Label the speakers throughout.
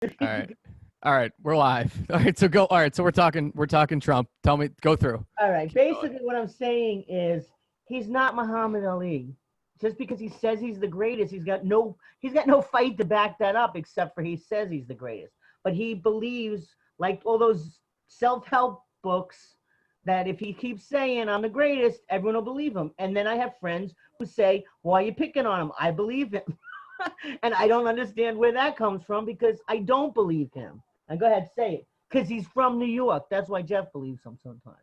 Speaker 1: All right. All right. We're live. All right. So go. All right. So we're talking Trump. Tell me, go through.
Speaker 2: All right.
Speaker 1: Keep going.
Speaker 2: Basically, what I'm saying is he's not Muhammad Ali. Just because he says he's the greatest, he's got no fight to back that up, except for he says he's the greatest. But he believes, like all those self-help books, that if he keeps saying I'm the greatest, everyone will believe him. And then I have friends who say, "Why are you picking on him? I believe him." And I don't understand where that comes from because I don't believe him. And go ahead, say it. Because he's from New York. That's why Jeff believes him sometimes.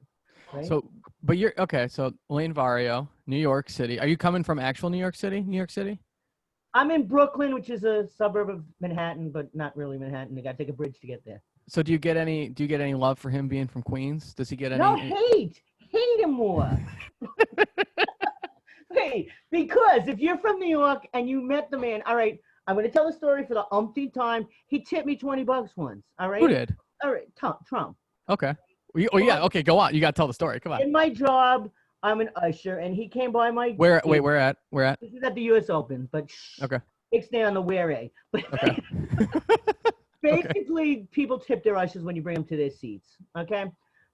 Speaker 2: Right?
Speaker 1: So, but you're okay. So Elaine Vario, New York City. Are you coming from actual New York City? New York City?
Speaker 2: I'm in Brooklyn, which is a suburb of Manhattan, but not really Manhattan. You got to take a bridge to get there.
Speaker 1: So do you get any love for him being from Queens? Does he get any?
Speaker 2: No, hate him more. Hey, because if you're from New York and you met the man, all right, I'm going to tell the story for the umpteenth time. He tipped me $20 once. All right.
Speaker 1: Who did?
Speaker 2: All right, Trump.
Speaker 1: Okay. Oh yeah. Okay. Go on. You got to tell the story. Come on.
Speaker 2: In my job, I'm an usher, and he came by my.
Speaker 1: Where? Wait. Where at? Where at?
Speaker 2: This is at the U.S. Open, but
Speaker 1: Okay.
Speaker 2: stay on the where a.
Speaker 1: Okay.
Speaker 2: Basically, people tip their ushers when you bring them to their seats. Okay,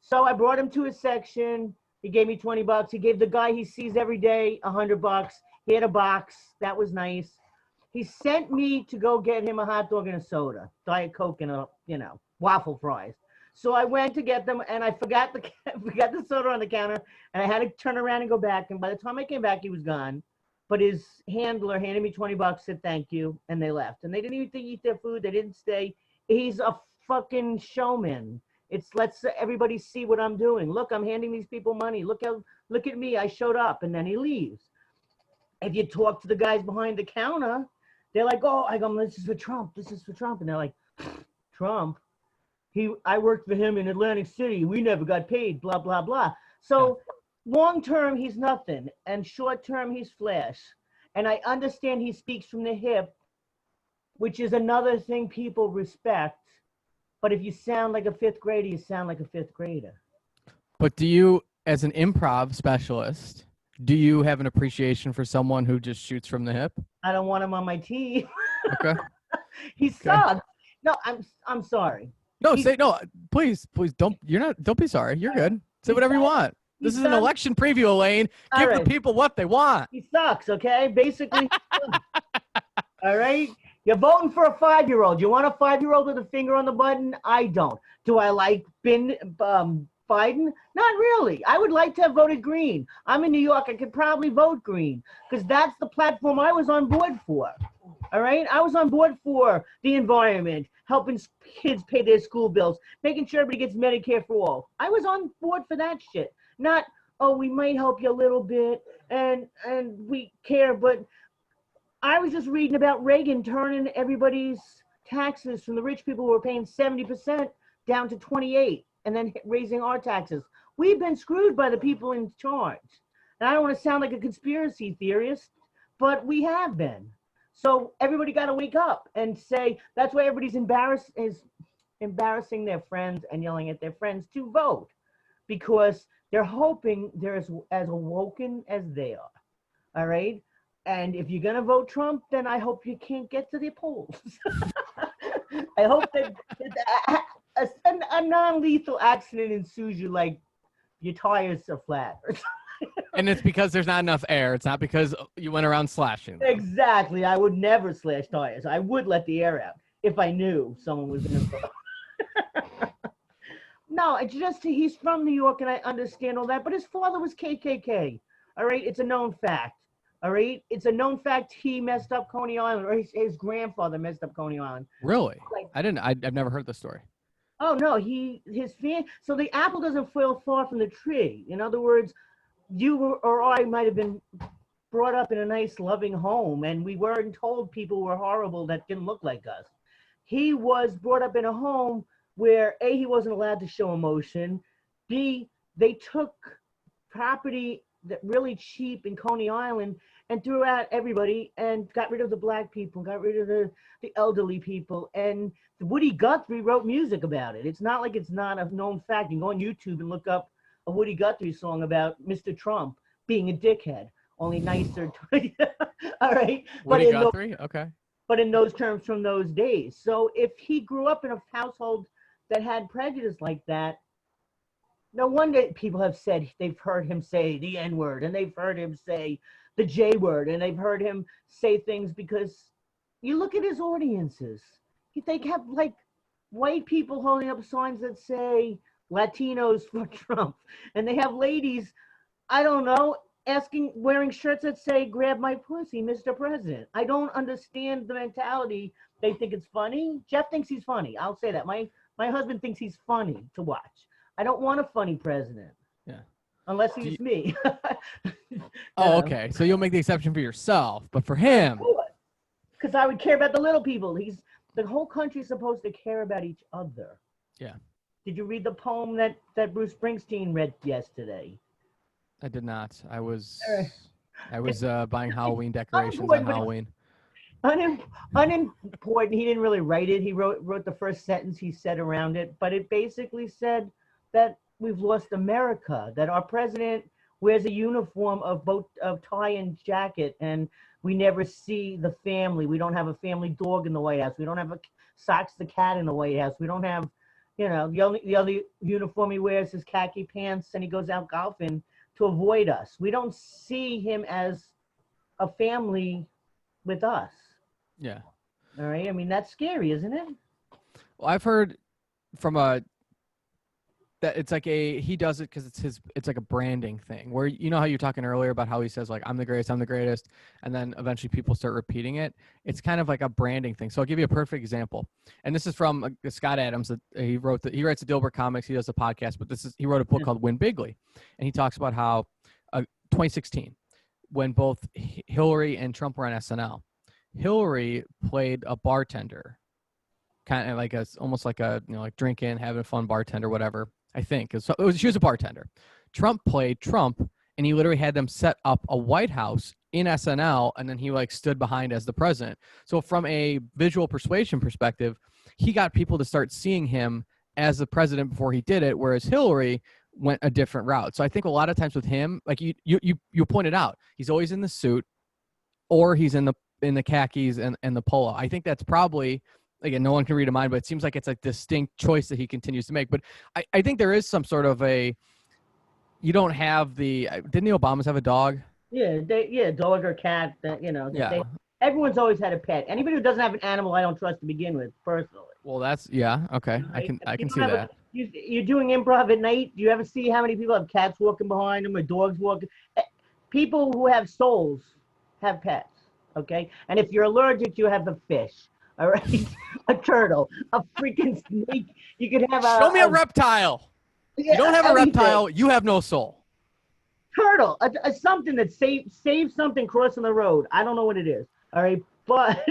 Speaker 2: so I brought him to his section. He gave me $20. He gave the guy he sees every day $100. He had a box. That was nice. He sent me to go get him a hot dog and a soda, Diet Coke and waffle fries. So I went to get them, and I forgot the soda on the counter, and I had to turn around and go back. And by the time I came back, he was gone. But his handler handed me $20, said thank you, and they left. And they didn't even eat their food. They didn't stay. He's a fucking showman. It's let's everybody see what I'm doing. Look, I'm handing these people money. Look at me. I showed up, and then he leaves. If you talk to the guys behind the counter, they're like, "Oh, I go, this is for Trump. This is for Trump," and they're like, "Trump? I worked for him in Atlantic City. We never got paid. Blah blah blah." So. Long term, he's nothing, and short term, he's flash. And I understand he speaks from the hip, which is another thing people respect. But if you sound like a fifth grader, you sound like a fifth grader.
Speaker 1: But do you, as an improv specialist, do you have an appreciation for someone who just shoots from the hip?
Speaker 2: I don't want him on my team.
Speaker 1: Okay.
Speaker 2: He sucks. No, I'm sorry.
Speaker 1: No, please don't be sorry. You're good. Say whatever you want. This is an election preview, Elaine. Give the people what they want.
Speaker 2: He sucks, okay? Basically. All right? You're voting for a 5-year-old. You want a 5-year-old with a finger on the button? I don't. Do I like Biden? Not really. I would like to have voted green. I'm in New York. I could probably vote green because that's the platform I was on board for. All right? I was on board for the environment, helping kids pay their school bills, making sure everybody gets Medicare for all. I was on board for that shit. Not, oh, we might help you a little bit and we care, but I was just reading about Reagan turning everybody's taxes from the rich people who were paying 70% down to 28 and then raising our taxes. We've been screwed by the people in charge. And I don't want to sound like a conspiracy theorist, but we have been. So everybody got to wake up and say, that's why everybody's embarrassing their friends and yelling at their friends to vote because they're hoping they're as awoken as they are, all right? And if you're going to vote Trump, then I hope you can't get to the polls. I hope that a non-lethal accident ensues you like your tires are flat.
Speaker 1: And it's because there's not enough air. It's not because you went around slashing them.
Speaker 2: Exactly. I would never slash tires. I would let the air out if I knew someone was going to vote. No, it's just he's from New York, and I understand all that. But his father was KKK. All right, it's a known fact. All right, it's a known fact he messed up Coney Island, or his grandfather messed up Coney Island.
Speaker 1: Really? I've never heard the story.
Speaker 2: Oh no, so the apple doesn't fall far from the tree. In other words, you or I might have been brought up in a nice, loving home, and we weren't told people were horrible that didn't look like us. He was brought up in a home where A, he wasn't allowed to show emotion, B, they took property that really cheap in Coney Island and threw out everybody and got rid of the black people, got rid of the elderly people. And Woody Guthrie wrote music about it. It's not like it's not a known fact. You can go on YouTube and look up a Woody Guthrie song about Mr. Trump being a dickhead, only nicer. All right.
Speaker 1: Woody Guthrie? Okay.
Speaker 2: but in those terms from those days. So if he grew up in a household that had prejudice like that, no wonder people have said they've heard him say the N word, and they've heard him say the J word, and they've heard him say things, because you look at his audiences. They have like white people holding up signs that say Latinos for Trump, and they have ladies, I don't know, wearing shirts that say "Grab my pussy, Mr. President." I don't understand the mentality. They think it's funny. Jeff thinks he's funny. I'll say that. My husband thinks he's funny to watch. I don't want a funny president.
Speaker 1: Yeah.
Speaker 2: Unless he's me.
Speaker 1: Oh, okay. So you'll make the exception for yourself, but for him.
Speaker 2: Because I would care about the little people. The whole country's supposed to care about each other.
Speaker 1: Yeah.
Speaker 2: Did you read the poem that Bruce Springsteen read yesterday?
Speaker 1: I did not. I was buying Halloween decorations on Halloween.
Speaker 2: Unimportant. He didn't really write it. He wrote the first sentence he said around it, but it basically said that we've lost America, that our president wears a uniform of tie and jacket, and we never see the family. We don't have a family dog in the White House. We don't have a Socks the cat in the White House. We don't have, the only uniform he wears is khaki pants, and he goes out golfing to avoid us. We don't see him as a family with us.
Speaker 1: Yeah.
Speaker 2: All right. I mean, that's scary, isn't it?
Speaker 1: Well, I've heard from that it's like he does it because it's like a branding thing, where how you're talking earlier about how he says like I'm the greatest, and then eventually people start repeating it. It's kind of like a branding thing. So I'll give you a perfect example, and this is from Scott Adams. He writes the Dilbert comics. He does a podcast, but he wrote a book called Win Bigly, and he talks about how 2016, when both Hillary and Trump were on SNL, Hillary played a bartender, kind of like almost like a like drinking, having a fun bartender, whatever. I think she was a bartender. Trump played Trump, and he literally had them set up a White House in SNL, and then he like stood behind as the president. So from a visual persuasion perspective, he got people to start seeing him as the president before he did it, whereas Hillary went a different route. So I think a lot of times with him, like you pointed out, he's always in the suit, or he's in the khakis and the polo. I think that's probably, again, no one can read a mind, but it seems like it's a distinct choice that he continues to make. But I think there is some sort of you don't have didn't the Obamas have a dog?
Speaker 2: Yeah, dog or cat.
Speaker 1: Yeah.
Speaker 2: Everyone's always had a pet. Anybody who doesn't have an animal, I don't trust to begin with, personally.
Speaker 1: Well, that's, yeah, okay. Right? I can see that.
Speaker 2: You're doing improv at night. Do you ever see how many people have cats walking behind them or dogs walking? People who have souls have pets, okay? And if you're allergic, you have a fish. All right, a turtle, a freaking snake. You could have
Speaker 1: Show me a reptile.
Speaker 2: Yeah,
Speaker 1: you don't have a reptile. You have no soul.
Speaker 2: Turtle, a something that saves something crossing the road. I don't know what it is. All right, but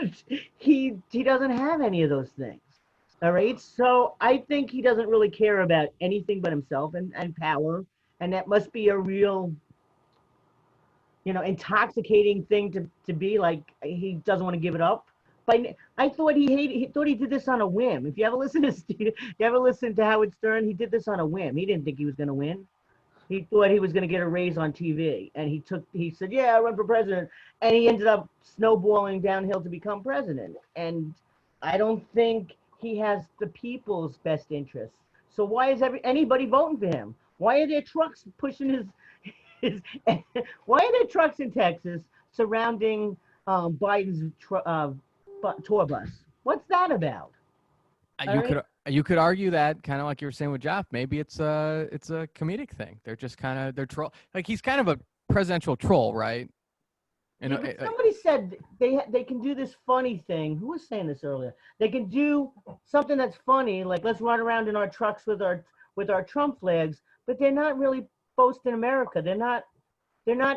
Speaker 2: he doesn't have any of those things. All right, so I think he doesn't really care about anything but himself and power, and that must be a real, intoxicating thing to be like. He doesn't want to give it up. But I thought he did this on a whim. If you ever listen to Howard Stern, he did this on a whim. He didn't think he was going to win. He thought he was going to get a raise on TV, and he said, "Yeah, I run for president," and he ended up snowballing downhill to become president. And I don't think he has the people's best interests. So why is anybody voting for him? Why are there trucks pushing his? Why are there trucks in Texas surrounding Biden's tour bus? What's that about?
Speaker 1: You could argue that, kind of like you were saying with Jeff. Maybe it's a comedic thing. They're just they're troll. Like, he's kind of a presidential troll, right? And
Speaker 2: somebody said they can do this funny thing. Who was saying this earlier? They can do something that's funny, like let's run around in our trucks with our Trump flags, but they're not really boasting America. They're not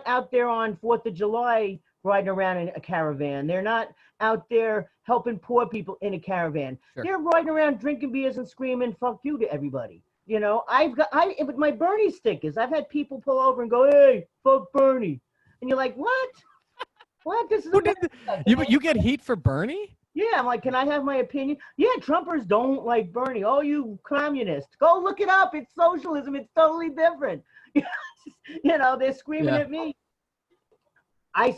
Speaker 2: out there on 4th of July riding around in a caravan. They're not out there helping poor people in a caravan. Sure. They're riding around drinking beers and screaming "fuck you" to everybody. With my Bernie stickers, I've had people pull over and go, "Hey, fuck Bernie," and you're like, "What? What? This is
Speaker 1: you get heat for Bernie?"
Speaker 2: Yeah, I'm like, "Can I have my opinion?" Yeah, Trumpers don't like Bernie. Oh, you communist! Go look it up. It's socialism. It's totally different. They're screaming at me. I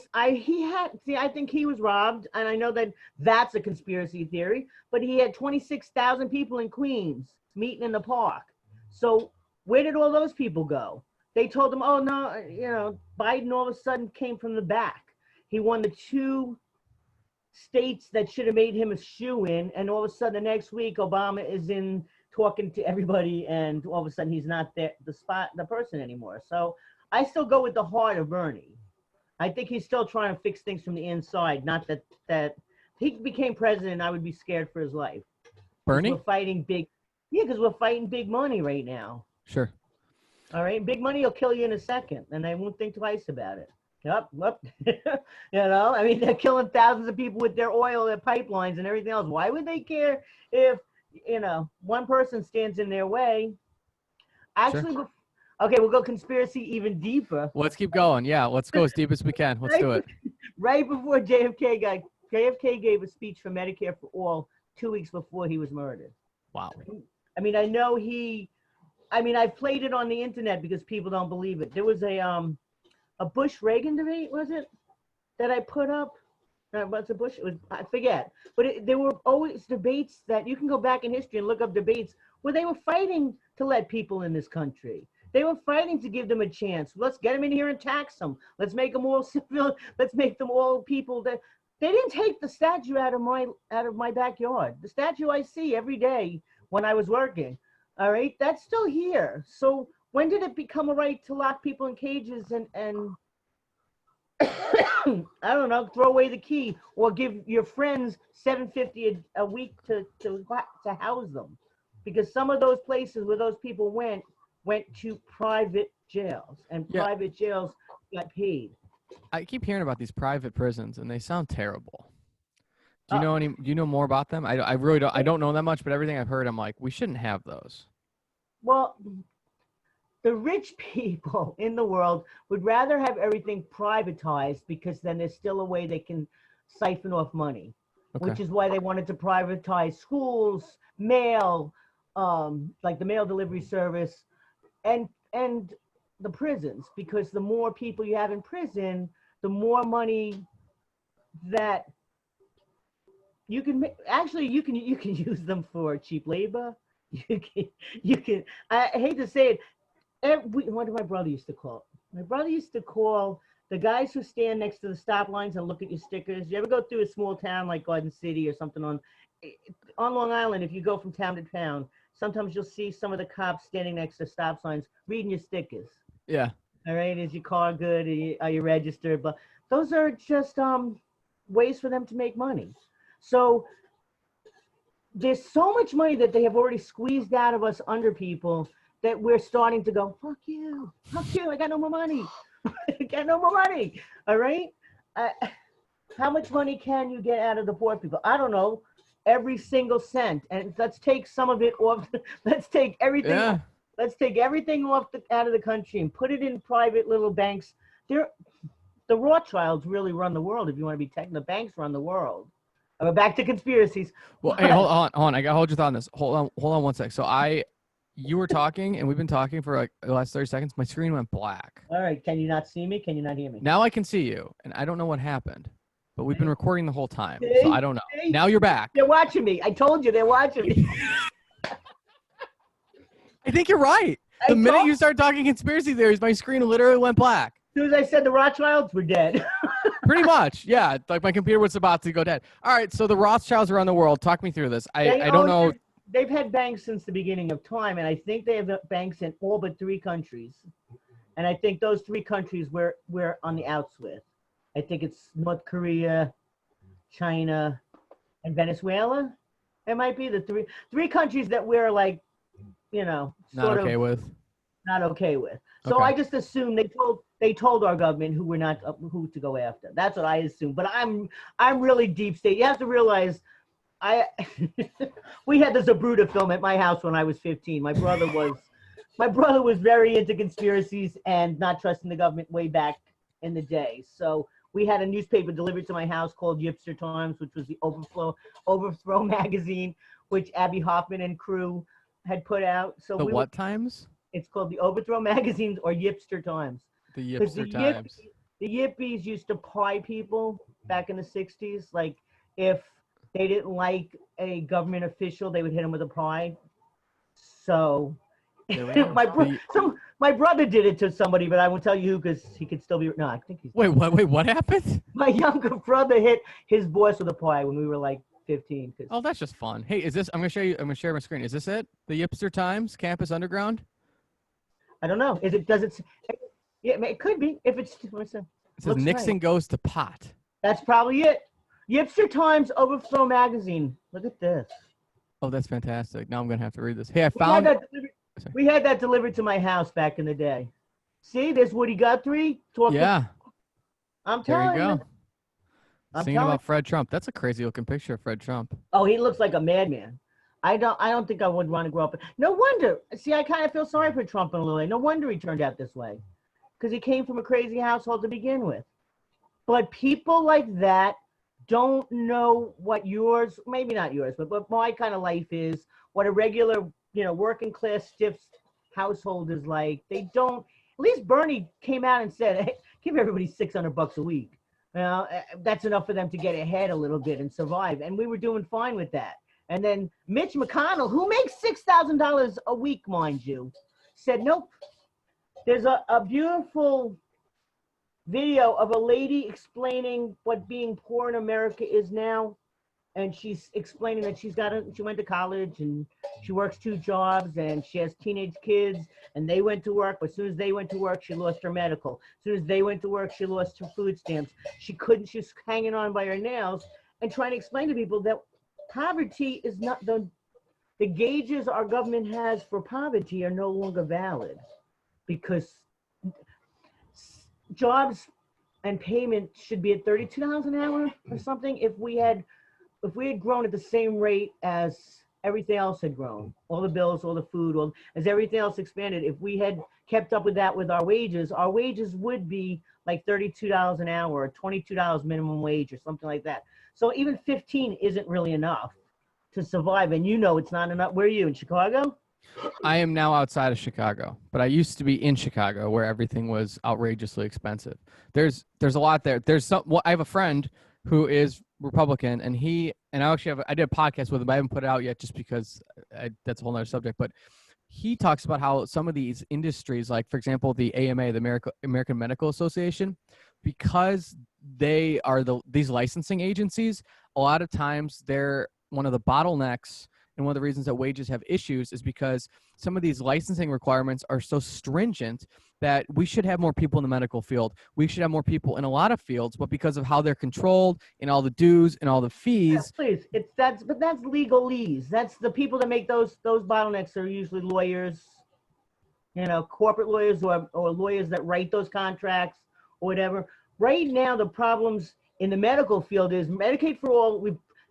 Speaker 2: think he was robbed, and I know that that's a conspiracy theory, but he had 26,000 people in Queens meeting in the park. So where did all those people go? They told him, oh, no, Biden all of a sudden came from the back. He won the 2 states that should have made him a shoo-in, and all of a sudden the next week Obama is in talking to everybody, and all of a sudden he's not the person anymore. So I still go with the heart of Bernie. I think he's still trying to fix things from the inside. Not that he became president, I would be scared for his life.
Speaker 1: Bernie?
Speaker 2: We're fighting because we're fighting big money right now.
Speaker 1: Sure.
Speaker 2: All right, big money will kill you in a second, and they won't think twice about it. Yep. I mean, they're killing thousands of people with their oil, their pipelines, and everything else. Why would they care if one person stands in their way? Actually,
Speaker 1: sure.
Speaker 2: Okay, we'll go conspiracy even deeper.
Speaker 1: Let's keep going. Yeah, let's go as deep as we can. Let's do it.
Speaker 2: Right before JFK gave a speech for Medicare for All 2 weeks before he was murdered.
Speaker 1: Wow.
Speaker 2: I mean, I played it on the internet because people don't believe it. There was a Bush-Reagan debate, was it, that I put up? What's a Bush? I forget. But there were always debates that you can go back in history and look up debates where they were fighting to let people in this country. They were fighting to give them a chance. Let's get them in here and tax them. Let's make them all civil. Let's make them all people that they didn't take the statue out of my backyard. The statue I see every day when I was working. All right, that's still here. So when did it become a right to lock people in cages and I don't know, throw away the key or give your friends $750 a week to house them? Because some of those places where those people went to private jails, and private jails got paid.
Speaker 1: I keep hearing about these private prisons, and they sound terrible. Do you know more about them? I really don't. I don't know that much, but everything I've heard, I'm like, we shouldn't have those.
Speaker 2: Well, the rich people in the world would rather have everything privatized because then there's still a way they can siphon off money, which is why they wanted to privatize schools, mail, like the mail delivery service, and the prisons, because the more people you have in prison, the more money that you can make. Actually, you can use them for cheap labor. You can. I hate to say it. What did my brother used to call? My brother used to call the guys who stand next to the stop lines and look at your stickers. You ever go through a small town like Garden City or something on Long Island? If you go from town to town, sometimes you'll see some of the cops standing next to stop signs reading your stickers.
Speaker 1: Yeah.
Speaker 2: All right. Is your car good? Are you registered? But those are just ways for them to make money. So there's so much money that they have already squeezed out of us under people that we're starting to go, fuck you, I got no more money. I got no more money. All right. How much money can you get out of the poor people? I don't know. Every single cent. And let's take some of it off. Let's take everything.
Speaker 1: Yeah.
Speaker 2: Let's take everything off out of the country and put it in private little banks. The Rothschilds really run the world. If you want to be technical, the banks run the world. Back to conspiracies.
Speaker 1: Well, hey, hold on. I got to hold your thought on this. Hold on 1 sec. So you were talking, and we've been talking for like the last 30 seconds. My screen went black.
Speaker 2: All right. Can you not see me? Can you not hear me?
Speaker 1: Now I can see you, and I don't know what happened, but we've been recording the whole time,
Speaker 2: See?
Speaker 1: so I don't know.
Speaker 2: See?
Speaker 1: Now you're back.
Speaker 2: They're watching me. I told you they're watching me.
Speaker 1: I think you're right. The minute you start talking conspiracy theories, my screen literally went black.
Speaker 2: As soon as I said the Rothschilds were dead.
Speaker 1: Pretty much, yeah. Like my computer was about to go dead. All right, so the Rothschilds around the world. Talk me through this. I don't know.
Speaker 2: They've had banks since the beginning of time, and I think they have banks in all but 3 countries. And I think those 3 countries we're on the outs with. I think it's North Korea, China, and Venezuela. It might be the three countries that we're like,
Speaker 1: not okay with.
Speaker 2: Not okay with. So I just assume they told our government who to go after. That's what I assume. But I'm really deep state. You have to realize we had the Zabruta film at my house when I was 15. My brother was very into conspiracies and not trusting the government way back in the day. So we had a newspaper delivered to my house called Hipster Times, which was the Overflow magazine, which Abby Hoffman and crew had put out. So
Speaker 1: what times?
Speaker 2: It's called the Overthrow magazines or Hipster Times.
Speaker 1: The Hipster Times.
Speaker 2: the yippies used to pry people back in the 60s. Like if they didn't like a government official, they would hit them with a pry. So
Speaker 1: There we go.
Speaker 2: my brother did it to somebody, but I won't tell you who because he could still be. No, I think he's.
Speaker 1: Wait, what? Wait, what happened?
Speaker 2: My younger brother hit his boss with a pry when we were like 15.
Speaker 1: Oh, that's just fun. Hey, is this? I'm gonna show you. I'm gonna share my screen. Is this it? The Hipster Times Campus Underground.
Speaker 2: I don't know. Is it? Does it? Yeah, it could be. If it's. It
Speaker 1: says Nixon goes to pot.
Speaker 2: That's probably it. Hipster Times Overflow magazine. Look at this.
Speaker 1: Oh, that's fantastic. Now I'm gonna have to read this. Hey, I found.
Speaker 2: We had that delivered to my house back in the day. See, there's Woody Guthrie talking.
Speaker 1: Yeah.
Speaker 2: I'm telling you.
Speaker 1: There you go. Singing about Fred Trump. That's a crazy looking picture of Fred Trump.
Speaker 2: Oh, he looks like a madman. I don't think I would want to grow up. No wonder. See, I kind of feel sorry for Trump in a little way. No wonder he turned out this way. Because he came from a crazy household to begin with. But people like that don't know what yours, maybe not yours, but what my kind of life is, what a regular, working class stiff household is like. They don't, at least Bernie came out and said, hey, give everybody $600 a week. That's enough for them to get ahead a little bit and survive. And we were doing fine with that. And then Mitch McConnell, who makes $6,000 a week, mind you, said, nope. There's a beautiful video of a lady explaining what being poor in America is now. And she's explaining that she went to college and she works 2 jobs and she has teenage kids and they went to work. But as soon as they went to work, she lost her medical. As soon as they went to work, she lost her food stamps. She was hanging on by her nails and trying to explain to people that poverty is not the gauges our government has for poverty are no longer valid because jobs and payment should be at $32 an hour or something. If we had grown at the same rate as everything else had grown, all the bills, all the food, as everything else expanded, if we had kept up with that with our wages would be like $32 an hour or $22 minimum wage or something like that. So even 15 isn't really enough to survive. And it's not enough. Where are you, in Chicago?
Speaker 1: I am now outside of Chicago, but I used to be in Chicago where everything was outrageously expensive. There's a lot there. I have a friend who is Republican, and I did a podcast with him. I haven't put it out yet just because that's a whole other subject, but he talks about how some of these industries, like for example, the AMA, the American Medical Association, because they are these licensing agencies, a lot of times they're one of the bottlenecks. And one of the reasons that wages have issues is because some of these licensing requirements are so stringent that we should have more people in the medical field. We should have more people in a lot of fields, but because of how they're controlled and all the dues and all the fees.
Speaker 2: Yeah, please, that's legalese. That's the people that make those bottlenecks are usually lawyers, corporate lawyers or lawyers that write those contracts or whatever. Right now, the problems in the medical field is Medicaid for All.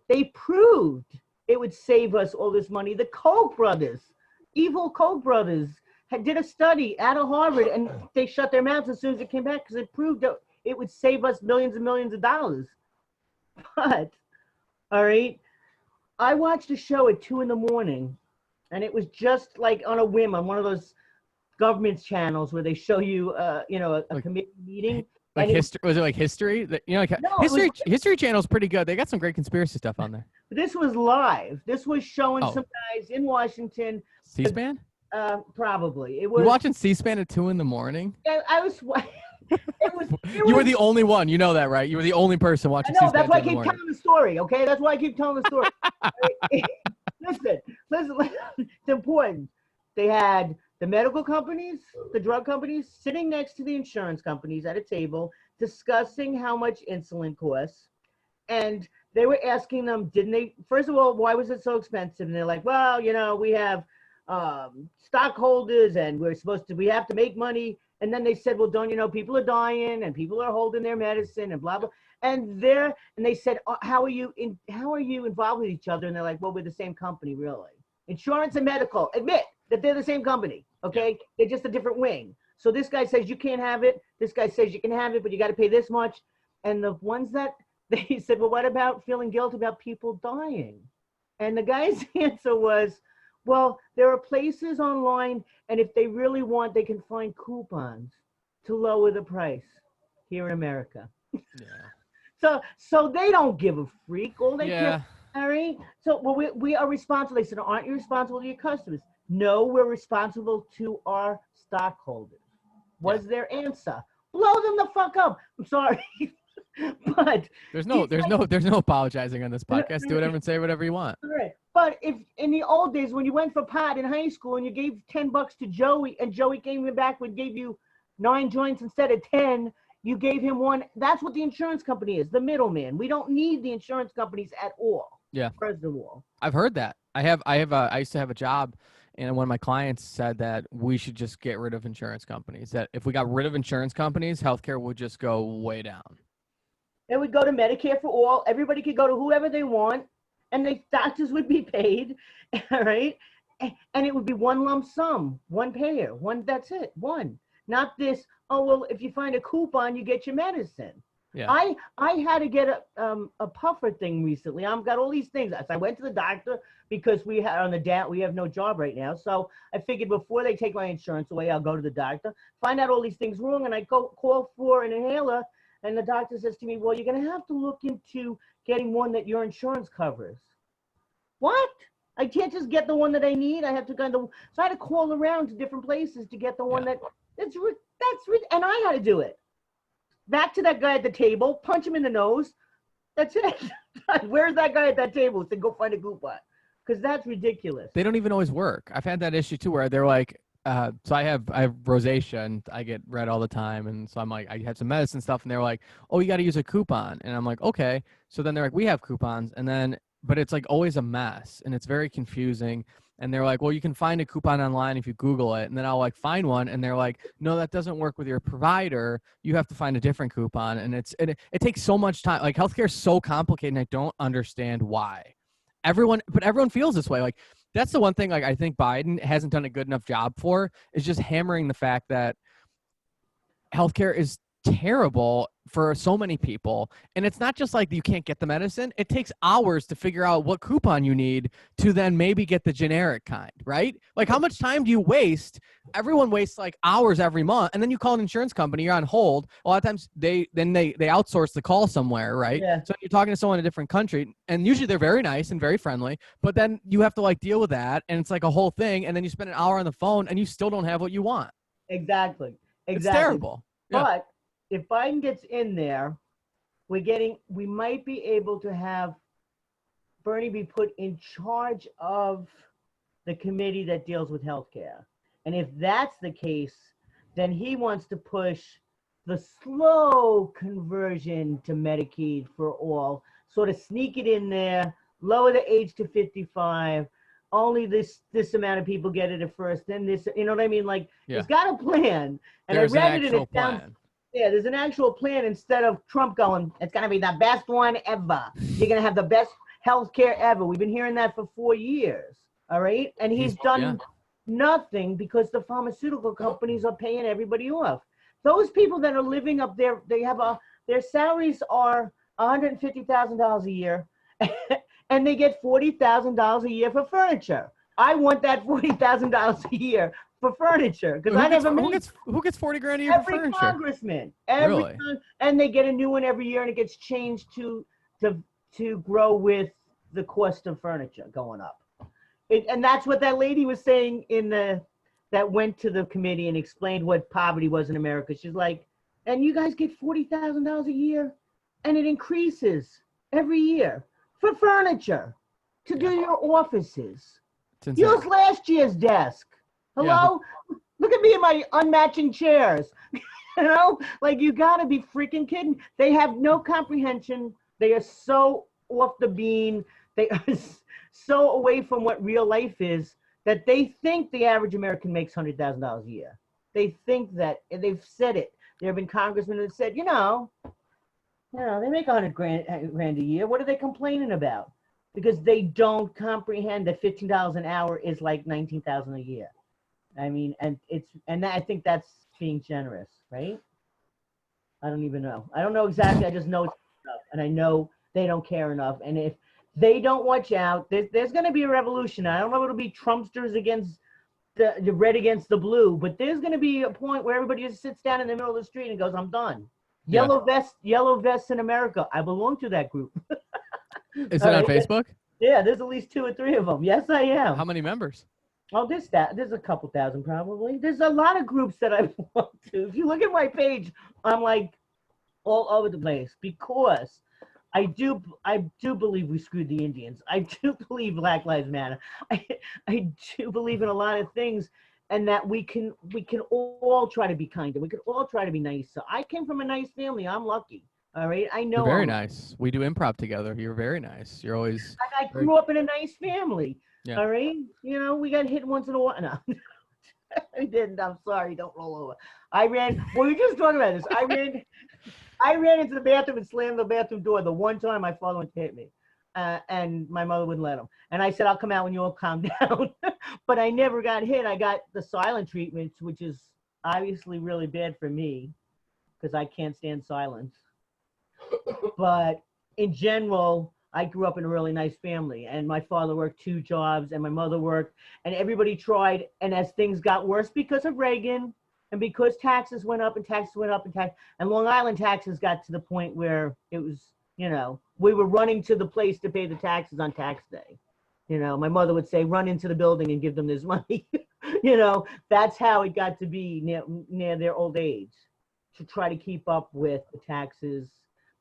Speaker 2: They proved it would save us all this money. The Koch brothers, evil Koch brothers, did a study out of Harvard, and they shut their mouths as soon as it came back because it proved that it would save us millions and millions of dollars. But, all right, I watched a show at 2 a.m, and it was just like on a whim on one of those government channels where they show you, a committee meeting.
Speaker 1: Like history, was it like history? No, History Channel is pretty good. They got some great conspiracy stuff on there.
Speaker 2: This was live. This was showing some guys in Washington.
Speaker 1: C-SPAN?
Speaker 2: Probably. It was.
Speaker 1: You're watching C-SPAN at 2 a.m?
Speaker 2: I was.
Speaker 1: You were the only one. You know that, right? You were the only person watching C-SPAN.
Speaker 2: That's why I keep telling the story. Okay, that's why I keep telling the story. Listen. It's important. They had the medical companies, the drug companies, sitting next to the insurance companies at a table discussing how much insulin costs. And they were asking them, first of all, why was it so expensive? And they're like, well, we have stockholders and we have to make money. And then they said, well, don't you know, people are dying and people are holding their medicine and blah, blah. And they said, how are you involved with each other? And they're like, well, we're the same company, really. Insurance and medical admit that they're the same company, okay? They're just a different wing. So this guy says you can't have it. This guy says you can have it, but you got to pay this much. And the ones that they said, well, what about feeling guilt about people dying? And the guy's answer was, well, there are places online, and if they really want, they can find coupons to lower the price. here in America.
Speaker 1: Yeah.
Speaker 2: So they don't give a freak. All they care.
Speaker 1: Yeah.
Speaker 2: All right. So well, we are responsible. They said, aren't you responsible to your customers? No, we're responsible to our stockholders.
Speaker 1: Yeah.
Speaker 2: Was their answer. Blow them the fuck up. I'm sorry. But
Speaker 1: There's no apologizing on this podcast. Do whatever and say whatever you want.
Speaker 2: right. But if in the old days when you went for pot in high school and you gave $10 to Joey and Joey came back and gave you 9 joints instead of 10, you gave him one. That's what the insurance company is, the middleman. We don't need the insurance companies at all.
Speaker 1: Yeah.
Speaker 2: First of all.
Speaker 1: I've heard that. I used to have a job, and one of my clients said that we should just get rid of insurance companies. That if we got rid of insurance companies, healthcare would just go way down.
Speaker 2: It would go to Medicare for all. Everybody could go to whoever they want, and the doctors would be paid, all right? And it would be one lump sum, one payer, one. That's it, one. Not this. Oh well, if you find a coupon, you get your medicine.
Speaker 1: Yeah.
Speaker 2: I had to get a puffer thing recently. I've got all these things. I went to the doctor because we have no job right now. So I figured before they take my insurance away, I'll go to the doctor, find out all these things wrong, and I go call for an inhaler. And the doctor says to me, well, you're going to have to look into getting one that your insurance covers. What? I can't just get the one that I need. I have to so I had to call around to different places to get the one and I had to do it. Back to that guy at the table, punch him in the nose. That's it. Where's that guy at that table? Said, go find a coupon. Because that's ridiculous.
Speaker 1: They don't even always work. I've had that issue too, where they're like, so I have rosacea and I get red all the time. And so I'm like, I had some medicine stuff and they're like, oh, you got to use a coupon. And I'm like, okay. So then they're like, we have coupons. And then, but it's like always a mess and it's very confusing. And they're like, well, you can find a coupon online if you Google it. And then I'll like find one. And they're like, no, that doesn't work with your provider. You have to find a different coupon. And it takes so much time. Like healthcare is so complicated and I don't understand why. Everyone feels this way. Like, that's the one thing like I think Biden hasn't done a good enough job for is just hammering the fact that healthcare is terrible for so many people. And it's not just like you can't get the medicine. It takes hours to figure out what coupon you need to then maybe get the generic kind, right? Like how much time do you waste? Everyone wastes like hours every month. And then you call an insurance company, you're on hold. A lot of times they outsource the call somewhere, right?
Speaker 2: Yeah.
Speaker 1: So you're talking to someone in a different country and usually they're very nice and very friendly, but then you have to like deal with that. And it's like a whole thing. And then you spend an hour on the phone and you still don't have what you want.
Speaker 2: Exactly.
Speaker 1: It's terrible. Yeah.
Speaker 2: But if Biden gets in there, we might be able to have Bernie be put in charge of the committee that deals with healthcare. And if that's the case, then he wants to push the slow conversion to Medicaid for all, sort of sneak it in there, lower the age to 55. Only this amount of people get it at first, then this, you know what I mean? Like,
Speaker 1: Yeah.
Speaker 2: He's got a plan. And
Speaker 1: There's
Speaker 2: I read
Speaker 1: an
Speaker 2: it and
Speaker 1: actual
Speaker 2: it sounds,
Speaker 1: plan.
Speaker 2: yeah, there's an actual plan instead of Trump going, it's going to be the best one ever. You're going to have the best health care ever. We've been hearing that for 4 years, all right? And he's done nothing because the pharmaceutical companies are paying everybody off. Those people that are living up there, their salaries are $150,000 a year, and they get $40,000 a year for furniture. I want that $40,000 a year for furniture because I never made.
Speaker 1: Who gets 40 grand a year for furniture?
Speaker 2: Congressman,
Speaker 1: Really?
Speaker 2: And they get a new one every year, and it gets changed to grow with the cost of furniture going up. And that's what that lady was saying that went to the committee and explained what poverty was in America. She's like, and you guys get $40,000 a year, and it increases every year for furniture to do your offices. Use last year's desk. Hello? Yeah. Look at me in my unmatching chairs. You know, like you gotta be freaking kidding. They have no comprehension. They are so off the bean. They are so away from what real life is that they think the average American makes $100,000 a year. They think that, and they've said it. There have been congressmen that said, they make $100 grand a year. What are they complaining about? Because they don't comprehend that $15 an hour is like $19,000 a year. I mean, and I think that's being generous, right? I don't even know. I don't know exactly. I just know it's enough, and I know they don't care enough. And if they don't watch out, there's going to be a revolution. I don't know if it'll be Trumpsters against the red against the blue, but there's going to be a point where everybody just sits down in the middle of the street and goes, "I'm done."
Speaker 1: Yeah.
Speaker 2: Yellow vests in America. I belong to that group.
Speaker 1: Is
Speaker 2: All
Speaker 1: it on
Speaker 2: right.
Speaker 1: Facebook?
Speaker 2: Yeah, there's at least 2 or 3 of them. Yes, I am.
Speaker 1: How many members?
Speaker 2: Oh, there's a couple thousand probably. There's a lot of groups that I belong to. If you look at my page, I'm like all over the place because I do believe we screwed the Indians. I do believe Black Lives Matter. I, I do believe in a lot of things, and that we can all try to be kinder. We can all try to be nice. So I came from a nice family. I'm lucky. All right, I
Speaker 1: You're
Speaker 2: know
Speaker 1: very
Speaker 2: I'm.
Speaker 1: nice. We do improv together. You're very nice. You're always
Speaker 2: I
Speaker 1: very,
Speaker 2: grew up in a nice family.
Speaker 1: yeah.
Speaker 2: All right, we got hit once in a while. No, I didn't. I'm sorry. Don't roll over. I ran. Well, we were just talking about this. I ran into the bathroom and slammed the bathroom door. The one time my father went to hit me, and my mother wouldn't let him. And I said, "I'll come out when you all calm down." But I never got hit. I got the silent treatment, which is obviously really bad for me because I can't stand silence. But in general, I grew up in a really nice family, and my father worked 2 jobs, and my mother worked, and everybody tried. And as things got worse because of Reagan, and because taxes went up and taxes went up and Long Island taxes got to the point where it was, we were running to the place to pay the taxes on tax day. My mother would say, run into the building and give them this money. That's how it got to be near their old age, to try to keep up with the taxes.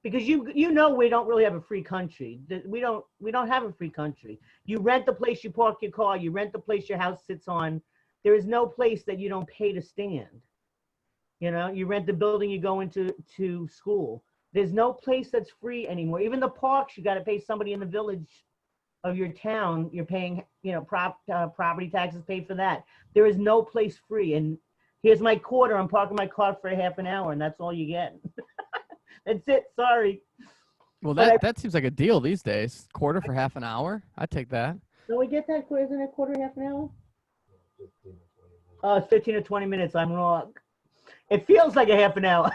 Speaker 2: Because we don't really have a free country. We don't have a free country. You rent the place you park your car. You rent the place your house sits on. There is no place that you don't pay to stand. You rent the building you go into school. There's no place that's free anymore. Even the parks, you got to pay somebody in the village of your town. You're paying, property taxes, pay for that. There is no place free. And here's my quarter. I'm parking my car for a half an hour, and that's all you get. That's it. Sorry.
Speaker 1: Well, that seems like a deal these days. Quarter for half an hour. I'd take that.
Speaker 2: Don't we get that? Isn't it quarter, half an hour? Oh, it's 15 or 20 minutes. I'm wrong. It feels like a half an hour.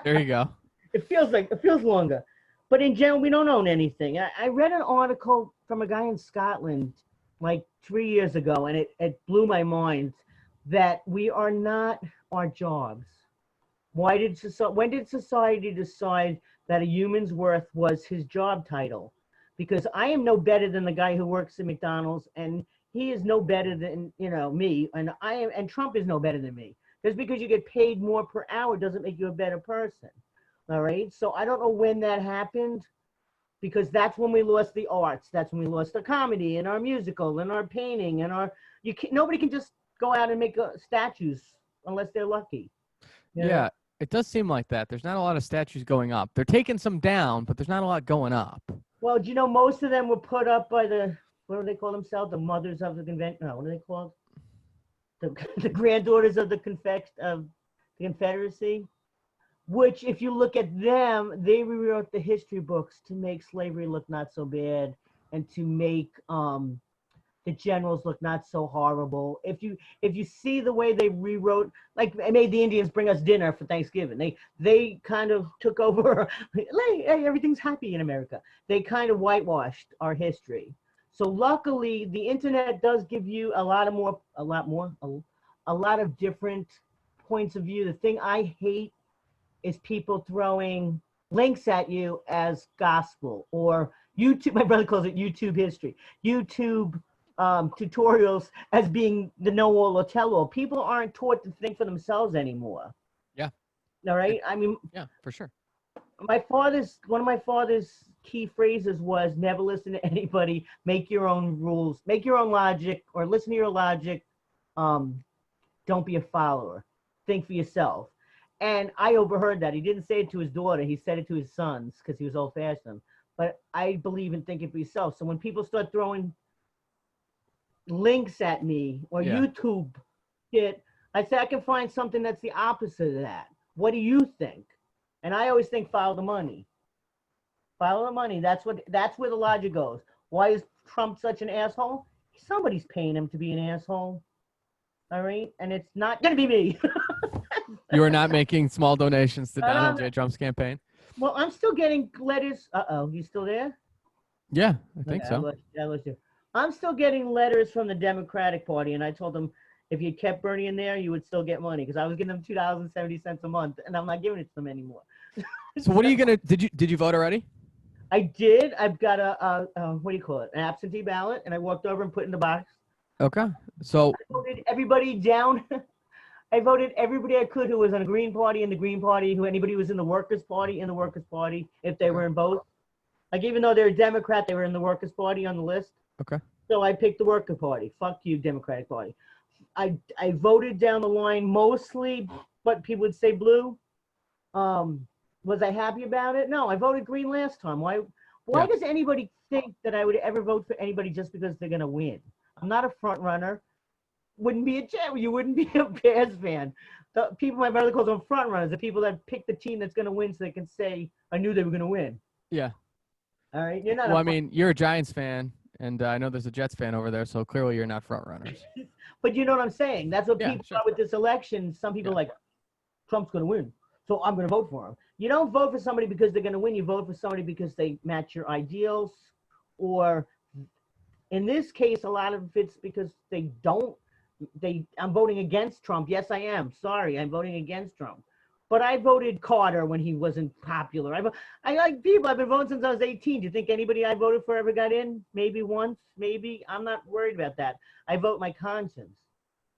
Speaker 1: There you go.
Speaker 2: It feels longer. But in general, we don't own anything. I read an article from a guy in Scotland like 3 years ago, and it blew my mind that we are not our jobs. When did society decide that a human's worth was his job title? Because I am no better than the guy who works at McDonald's, and he is no better than me, and Trump is no better than me. Just because you get paid more per hour doesn't make you a better person. All right. So I don't know when that happened, because that's when we lost the arts. That's when we lost the comedy and our musical and our painting and nobody can just go out and make statues unless they're lucky.
Speaker 1: Yeah, it does seem like that. There's not a lot of statues going up. They're taking some down, but there's not a lot going up.
Speaker 2: Well, do you know most of them were put up by what do they call themselves? The mothers of the convention? No, what are they called? The granddaughters of the Confederacy. Which, if you look at them, they rewrote the history books to make slavery look not so bad, and to make the generals look not so horrible. If you see the way they rewrote, like they made the Indians bring us dinner for Thanksgiving. They kind of took over. Hey, everything's happy in America. They kind of whitewashed our history. So luckily, the internet does give you a lot of different points of view. The thing I hate is people throwing links at you as gospel, or YouTube. My brother calls it YouTube history. YouTube tutorials as being the know-all or tell-all. People aren't taught to think for themselves anymore.
Speaker 1: Yeah.
Speaker 2: All right. I mean,
Speaker 1: yeah, for sure.
Speaker 2: One of my father's key phrases was never listen to anybody, make your own rules, make your own logic, or listen to your logic. Don't be a follower. Think for yourself. And I overheard that. He didn't say it to his daughter. He said it to his sons because he was old-fashioned. But I believe in thinking for yourself. So when people start throwing links at me or YouTube shit, I say I can find something that's the opposite of that. What do you think? And I always think follow the money. Follow the money. That's where the logic goes. Why is Trump such an asshole? Somebody's paying him to be an asshole. All right? And it's not going to be me.
Speaker 1: You are not making small donations to Donald J. Trump's campaign?
Speaker 2: Well, I'm still getting letters. You still there?
Speaker 1: Yeah, I think so.
Speaker 2: I'm still getting letters from the Democratic Party, and I told them, If you kept Bernie in there, you would still get money because I was giving them $2.70 a month, and I'm not giving it to them anymore.
Speaker 1: So what are you gonna? Did you vote already?
Speaker 2: I did. I've got a what do you call it? An absentee ballot, and I walked over and put it in the box.
Speaker 1: Okay. So
Speaker 2: I voted everybody down. I voted everybody I could who was on the Green Party in the Green Party, who anybody who was in the Workers' Party in the Workers' Party, if they were in both. Like even though they're a Democrat, they were in the Workers' Party on the list.
Speaker 1: okay.
Speaker 2: So I picked the Worker Party. Fuck you, Democratic Party. I voted down the line mostly, but people would say blue. Was I happy about it? No, I voted green last time. Why does anybody think that I would ever vote for anybody just because they're gonna win? I'm not a front runner. Wouldn't be a Jet. You wouldn't be a Bears fan. The people my brother calls them front runners, the people that pick the team that's gonna win so they can say I knew they were gonna win.
Speaker 1: Yeah.
Speaker 2: All right, you're not.
Speaker 1: Well, I mean, you're a Giants fan, and I know there's a Jets fan over there, so clearly you're not front runners.
Speaker 2: But you know what I'm saying? That's what people
Speaker 1: sure.
Speaker 2: are with this election. Some people are like, Trump's going to win, so I'm going to vote for him. You don't vote for somebody because they're going to win. You vote for somebody because they match your ideals, or in this case, a lot of it's because they don't. I'm voting against Trump. Yes, I am. Sorry, I'm voting against Trump. But I voted Carter when he wasn't popular. I like people. I've been voting since I was 18. Do you think anybody I voted for ever got in? Maybe once, maybe. I'm not worried about that. I vote my conscience.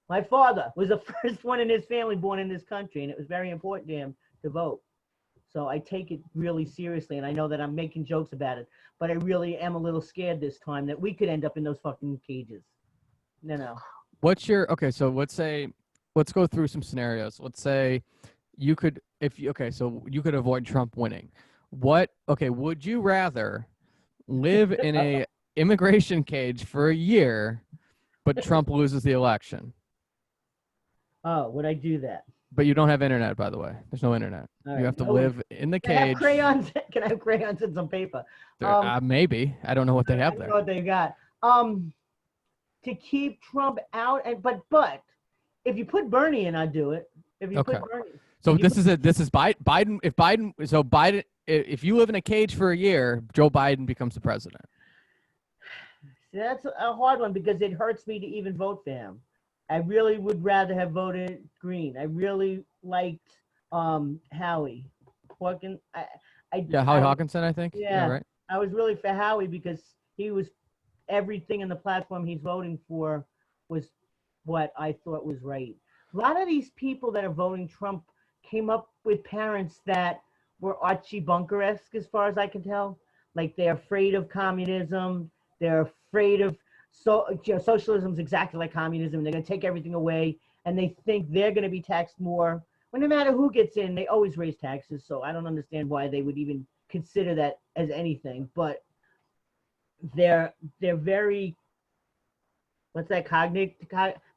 Speaker 2: My father was the first one in his family born in this country, and it was very important to him to vote. So I take it really seriously, and I know that I'm making jokes about it, but I really am a little scared this time that we could end up in those fucking cages. No.
Speaker 1: So let's go through some scenarios. Let's say you could avoid Trump winning. Would you rather live in a immigration cage for a year, but Trump loses the election?
Speaker 2: Oh, would I do that?
Speaker 1: But you don't have internet, by the way. There's no internet.
Speaker 2: All
Speaker 1: you have to live in the cage.
Speaker 2: Can I have crayons and some paper?
Speaker 1: Maybe. I don't know what they have there.
Speaker 2: I don't know what they got. To keep Trump out, but if you put Bernie in, I'd do it. If you put Bernie.
Speaker 1: So this is Biden. If you live in a cage for a year, Joe Biden becomes the president.
Speaker 2: That's a hard one because it hurts me to even vote for him. I really would rather have voted Green. I really liked Howie. Howie
Speaker 1: Hawkinson, I think.
Speaker 2: Yeah,
Speaker 1: right.
Speaker 2: I was really for Howie because he was everything in the platform he's voting for was what I thought was right. A lot of these people that are voting Trump came up with parents that were Archie Bunker-esque, as far as I can tell. Like they're afraid of communism. They're afraid of socialism is exactly like communism. They're going to take everything away, and they think they're going to be taxed more. Well, no matter who gets in, they always raise taxes. So I don't understand why they would even consider that as anything. But they're very, what's that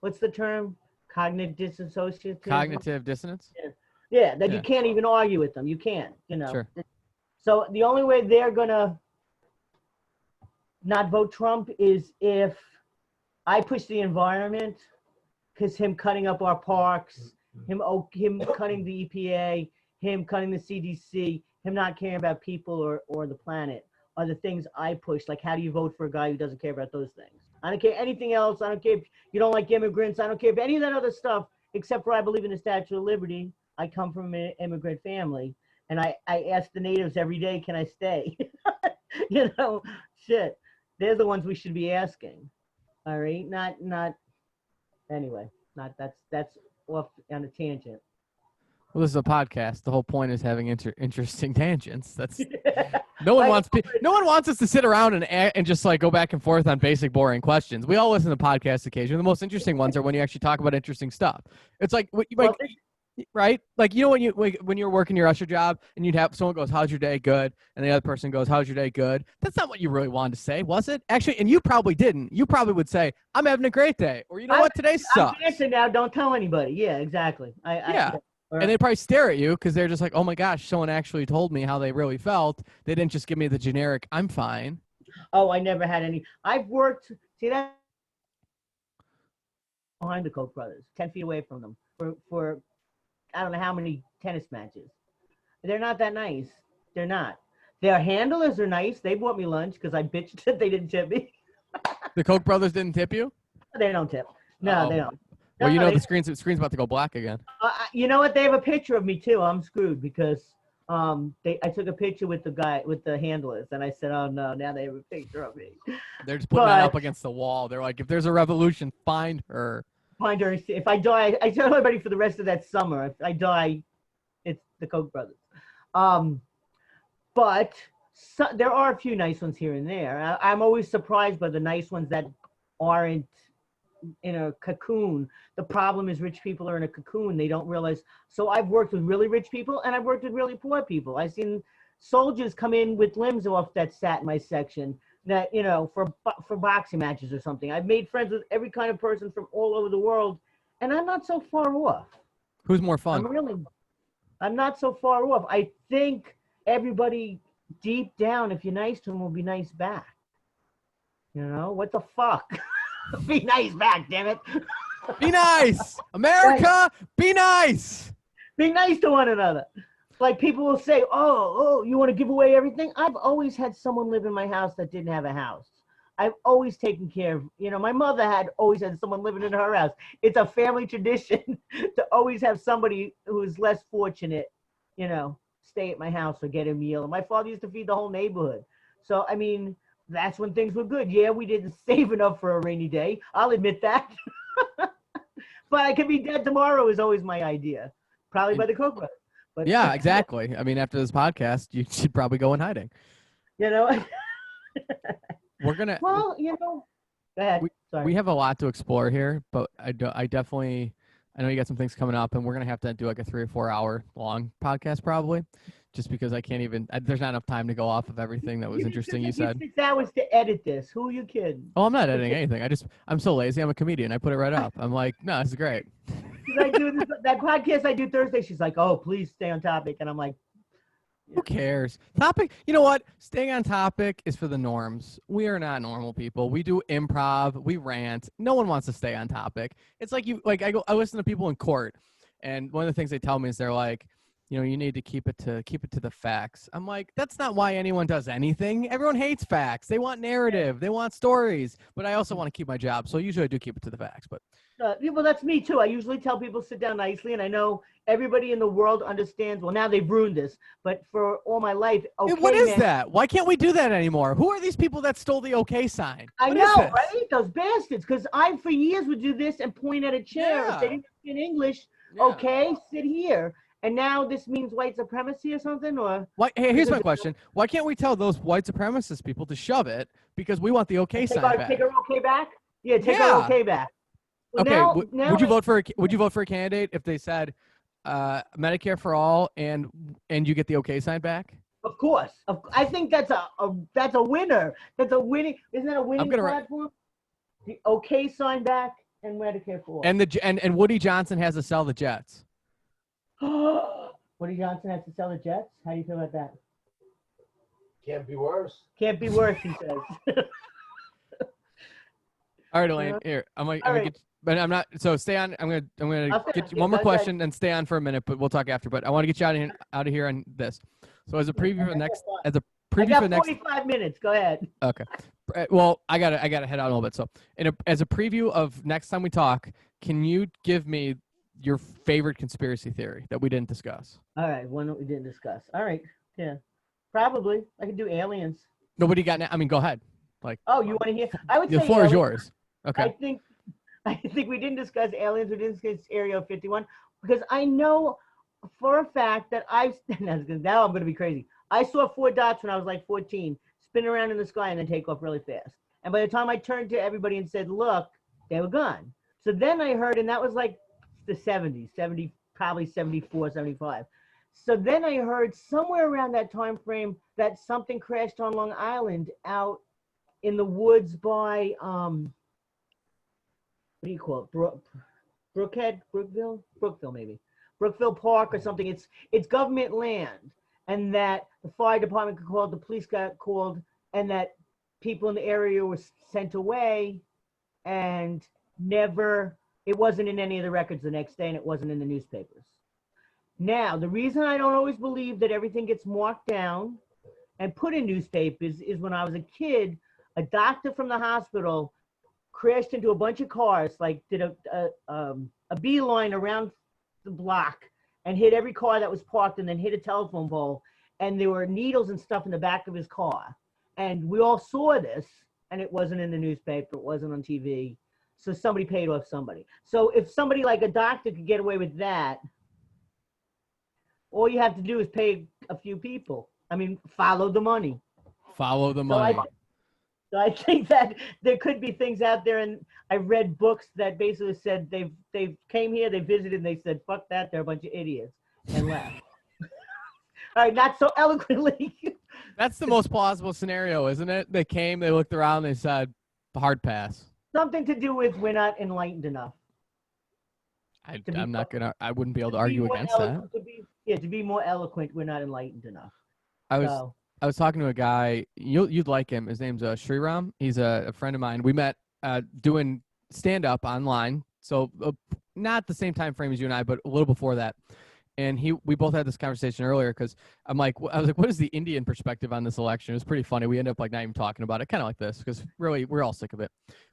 Speaker 2: what's the term? Cognitive dissociative.
Speaker 1: Cognitive dissonance.
Speaker 2: Yeah, you can't even argue with them. You can't,
Speaker 1: Sure.
Speaker 2: So the only way they're gonna not vote Trump is if I push the environment, because him cutting up our parks, him cutting the EPA, him cutting the CDC, him not caring about people or the planet are the things I push. Like, how do you vote for a guy who doesn't care about those things? I don't care anything else. I don't care if you don't like immigrants. I don't care if any of that other stuff, except for I believe in the Statue of Liberty. I come from an immigrant family, and I ask the natives every day, can I stay? Shit. They're the ones we should be asking. All right? That's off on a tangent.
Speaker 1: Well, this is a podcast. The whole point is having interesting tangents. That's no one wants us to sit around and just like go back and forth on basic boring questions. We all listen to podcasts occasionally. The most interesting ones are when you actually talk about interesting stuff. It's like right? Like, when you're working your usher job and you'd have someone goes, "How's your day?" "Good." And the other person goes, "How's your day?" "Good." That's not what you really wanted to say, was it? Actually, and you probably didn't. You probably would say, "I'm having a great day," or what, today sucks.
Speaker 2: I'm dancing now. Don't tell anybody. Yeah, exactly.
Speaker 1: And they probably stare at you because they're just like, "Oh my gosh, someone actually told me how they really felt. They didn't just give me the generic, 'I'm fine.'"
Speaker 2: Oh, I never had any. I've worked. See that behind the Koch brothers, 10 feet away from them for I don't know how many tennis matches. They're not that nice. They're not. Their handlers are nice. They bought me lunch because I bitched that they didn't tip me.
Speaker 1: The Koch brothers didn't tip you?
Speaker 2: They don't tip. No, they don't.
Speaker 1: Well, you
Speaker 2: No,
Speaker 1: know
Speaker 2: they,
Speaker 1: the screen's about to go black again.
Speaker 2: you know what? They have a picture of me too. I'm screwed because I took a picture with the guy with the handlers, and I said, "Oh no, now they have a picture of me."
Speaker 1: They're just putting that up
Speaker 2: But
Speaker 1: against the wall. They're like, if there's a revolution, find her.
Speaker 2: find her. If I die, I tell everybody for the rest of that summer. If I die, it's the Koch brothers. Um, but there are a few nice ones here and there. I'm always surprised by the nice ones that aren't in a cocoon. The problem is rich people are in a cocoon. They don't realize. So I've worked with really rich people and I've worked with really poor people. I've seen soldiers come in with limbs off that sat in my section that, for boxing matches or something. I've made friends with every kind of person from all over the world, and I'm not so far off.
Speaker 1: Who's more fun?
Speaker 2: I'm not so far off. I think everybody deep down, if you're nice to them, will be nice back. What the fuck? Be nice back, damn it.
Speaker 1: Be nice, America. Be nice.
Speaker 2: Be nice to one another. Like people will say, oh, you want to give away everything? I've always had someone live in my house that didn't have a house. I've always taken care of, my mother always had someone living in her house. It's a family tradition to always have somebody who's less fortunate, stay at my house or get a meal. And my father used to feed the whole neighborhood. So, I mean, that's when things were good. Yeah, we didn't save enough for a rainy day. I'll admit that. But I could be dead tomorrow is always my idea. Probably by the Koch brothers. But
Speaker 1: yeah, exactly. I mean, after this podcast, you should probably go in hiding.
Speaker 2: We're
Speaker 1: gonna.
Speaker 2: Well, go ahead. Sorry.
Speaker 1: We have a lot to explore here, but I definitely. I know you got some things coming up, and we're gonna have to do like a 3 or 4 hour long podcast probably, just because I can't even. There's not enough time to go off of everything that was interesting you said.
Speaker 2: 6 hours to edit this. Who are you kidding?
Speaker 1: Oh, I'm not editing anything. I'm so lazy. I'm a comedian. I put it right up. I'm like, no, this is great.
Speaker 2: I do that podcast I do Thursday. She's like, oh, please stay on topic, and I'm like,
Speaker 1: who cares? Topic. You know what? Staying on topic is for the norms. We are not normal people. We do improv. We rant. No one wants to stay on topic. It's like I listen to people in court, and one of the things they tell me is they're like, you need to keep it to the facts. I'm like, that's not why anyone does anything. Everyone hates facts. They want narrative. They want stories. But I also want to keep my job, so usually I do keep it to the facts. But
Speaker 2: well, that's me too. I usually tell people sit down nicely, and I know everybody in the world understands. Well, now they've ruined this, but for all my life, okay.
Speaker 1: What is that? Why can't we do that anymore? Who are these people that stole the okay sign?
Speaker 2: I know, right? Those bastards. Because I, for years, would do this and point at a chair.
Speaker 1: Yeah.
Speaker 2: If they didn't speak English, okay, sit here. And now this means white supremacy or something, or
Speaker 1: why? Hey, here's my question: why can't we tell those white supremacist people to shove it because we want the okay sign back?
Speaker 2: Take our okay back? Yeah, take our okay back. Well,
Speaker 1: okay. Would you vote for a candidate if they said Medicare for all and you get the okay sign back?
Speaker 2: Of course. I think that's a winner. That's a winning. Isn't that a winning platform? The okay sign back and Medicare for all.
Speaker 1: And Woody Johnson has to sell the Jets.
Speaker 2: Woody Johnson has to sell the Jets? How do you feel about that?
Speaker 3: Can't be worse.
Speaker 2: Can't be worse, he says.
Speaker 1: All right, Elaine. Here, I'm gonna get, but I'm not. So stay on. I'm gonna get you one more question and stay on for a minute, but we'll talk after. But I want to get you out of here on this. So as a preview for next,
Speaker 2: I got 45 minutes. Go ahead.
Speaker 1: Okay. Well, I gotta head out a little bit. So as a preview of next time we talk, can you give me your favorite conspiracy theory that we didn't discuss?
Speaker 2: All right, one that we didn't discuss. All right, yeah, probably. I could do aliens.
Speaker 1: Nobody got. I mean, go ahead. Like.
Speaker 2: Oh, you want to hear? I would say
Speaker 1: the floor
Speaker 2: aliens.
Speaker 1: is yours. Okay.
Speaker 2: I think we didn't discuss aliens. We didn't discuss Area 51 because I know for a fact that now I'm going to be crazy. I saw 4 dots when I was like 14, spin around in the sky and then take off really fast. And by the time I turned to everybody and said, "Look," they were gone. So then I heard, and that was like the 70s, probably 74, 75. So then I heard somewhere around that time frame that something crashed on Long Island out in the woods by what do you call it? Brookville maybe. Brookville Park or something. It's government land, and that the fire department got called, the police got called, and that people in the area were sent away, and it wasn't in any of the records the next day, and it wasn't in the newspapers. Now, the reason I don't always believe that everything gets marked down and put in newspapers is when I was a kid, a doctor from the hospital crashed into a bunch of cars, like did a beeline around the block and hit every car that was parked and then hit a telephone pole. And there were needles and stuff in the back of his car. And we all saw this, and it wasn't in the newspaper. It wasn't on TV. So somebody paid off somebody. So if somebody like a doctor could get away with that, all you have to do is pay a few people. I mean, follow the money.
Speaker 1: Follow the money.
Speaker 2: So I think that there could be things out there, and I read books that basically said they came here, they visited, and they said, fuck that, they're a bunch of idiots, and left. All right, not so eloquently.
Speaker 1: That's the most plausible scenario, isn't it? They came, they looked around, they said, hard pass.
Speaker 2: Something to do with we're not enlightened enough.
Speaker 1: I wouldn't be able to argue against that.
Speaker 2: To be more eloquent, we're not enlightened enough.
Speaker 1: I was talking to a guy, you'd like him. His name's Sriram. He's a friend of mine. We met doing stand-up online, so not the same time frame as you and I, but a little before that. And we both had this conversation earlier because I was like, what is the Indian perspective on this election? It was pretty funny. We ended up like not even talking about it, kind of like this, because really we're all sick of it.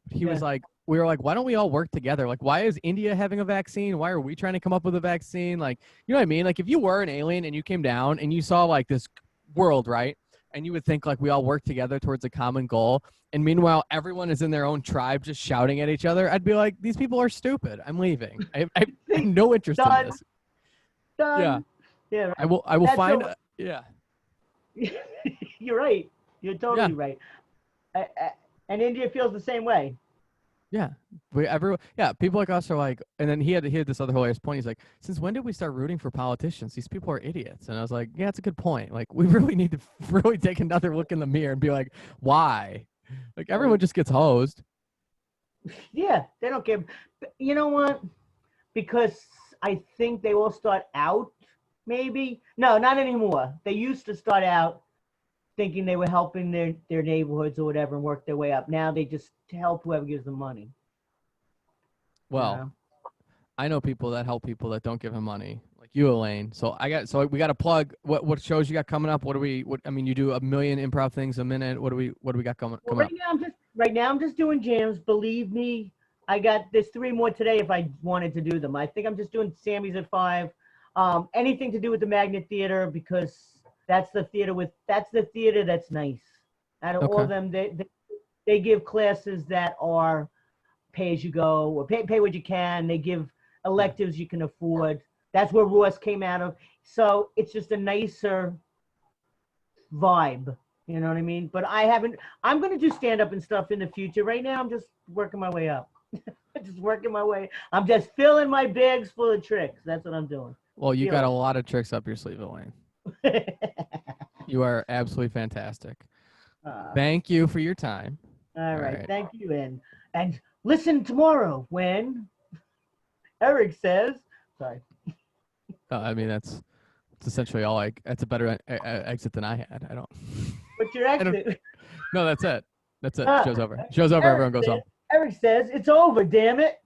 Speaker 1: But he was like, we were like, why don't we all work together? Like, why is India having a vaccine? Why are we trying to come up with a vaccine? Like, you know what I mean? Like, if you were an alien and you came down and you saw like this world, right? And you would think like we all work together towards a common goal. And meanwhile, everyone is in their own tribe just shouting at each other. I'd be like, these people are stupid. I'm leaving. I have no interest in this.
Speaker 2: Done. Yeah. Right.
Speaker 1: I will find. Yeah.
Speaker 2: You're right. You're totally right. And India feels the same way.
Speaker 1: Yeah. People like us are like, and then he had this other hilarious point. He's like, since when did we start rooting for politicians? These people are idiots. And I was like, yeah, that's a good point. Like, we really need to really take another look in the mirror and be like, why? Like, everyone just gets hosed.
Speaker 2: Yeah, they don't care. You know what? Because I think they all start out, maybe. No, not anymore. They used to start out thinking they were helping their neighborhoods or whatever and work their way up. Now they just help whoever gives them money.
Speaker 1: Well, I know people that help people that don't give them money, like you, Elaine. So we got to plug what shows you got coming up. I mean, you do 1 million improv things a minute. What do we got coming up?
Speaker 2: Right now I'm just doing jams. Believe me, there's 3 more today if I wanted to do them. I think I'm just doing Sammy's at 5. Anything to do with the Magnet Theater, because that's the theater that's nice. Out of all of them, they give classes that are pay as you go or pay what you can. They give electives you can afford. That's where Ross came out of. So it's just a nicer vibe. You know what I mean? But I'm going to do stand-up and stuff in the future. Right now, I'm just working my way up. I'm just filling my bags full of tricks. That's what I'm doing.
Speaker 1: Well, you got a lot of tricks up your sleeve, Elaine. You are absolutely fantastic. Thank you for your time.
Speaker 2: All right. Thank you. And listen tomorrow when Eric says, sorry.
Speaker 1: I mean, that's essentially all that's a better exit than I had. I don't.
Speaker 2: What's your exit?
Speaker 1: No, that's it. That's it. Show's over. Show's over. Everyone goes home.
Speaker 2: Eric says, it's over, damn it.